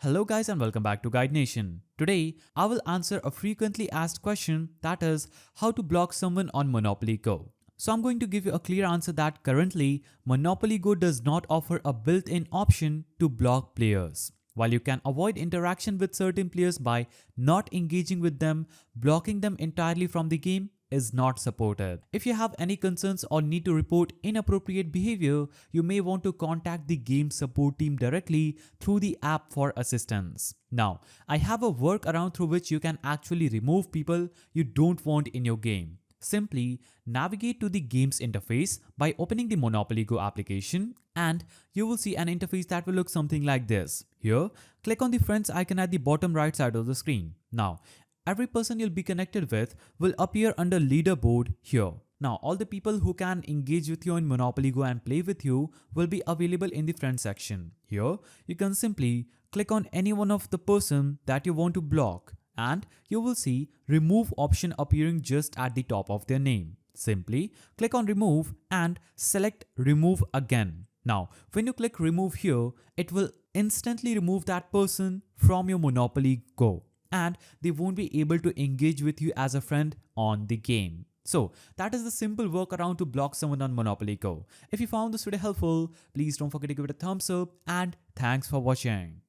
Hello guys and welcome back to Guide Nation. Today, I will answer a frequently asked question, that is how to block someone on Monopoly Go. So I'm going to give you a clear answer that currently Monopoly Go does not offer a built-in option to block players. While you can avoid interaction with certain players by not engaging with them, blocking them entirely from the game is not supported. If you have any concerns or need to report inappropriate behavior, you may want to contact the game support team directly through the app for assistance. Now, I have a workaround through which you can actually remove people you don't want in your game. Simply navigate to the game's interface by opening the Monopoly Go application and you will see an interface that will look something like this. Here, click on the friends icon at the bottom right side of the screen. Now, every person you'll be connected with will appear under leaderboard here. Now, all the people who can engage with you in Monopoly Go and play with you will be available in the friend section. Here, you can simply click on any one of the person that you want to block and you will see remove option appearing just at the top of their name. Simply click on remove and select remove again. Now, when you click remove here, it will instantly remove that person from your Monopoly Go and they won't be able to engage with you as a friend on the game. So that is the simple workaround to block someone on Monopoly Go. If you found this video helpful, please don't forget to give it a thumbs up and thanks for watching.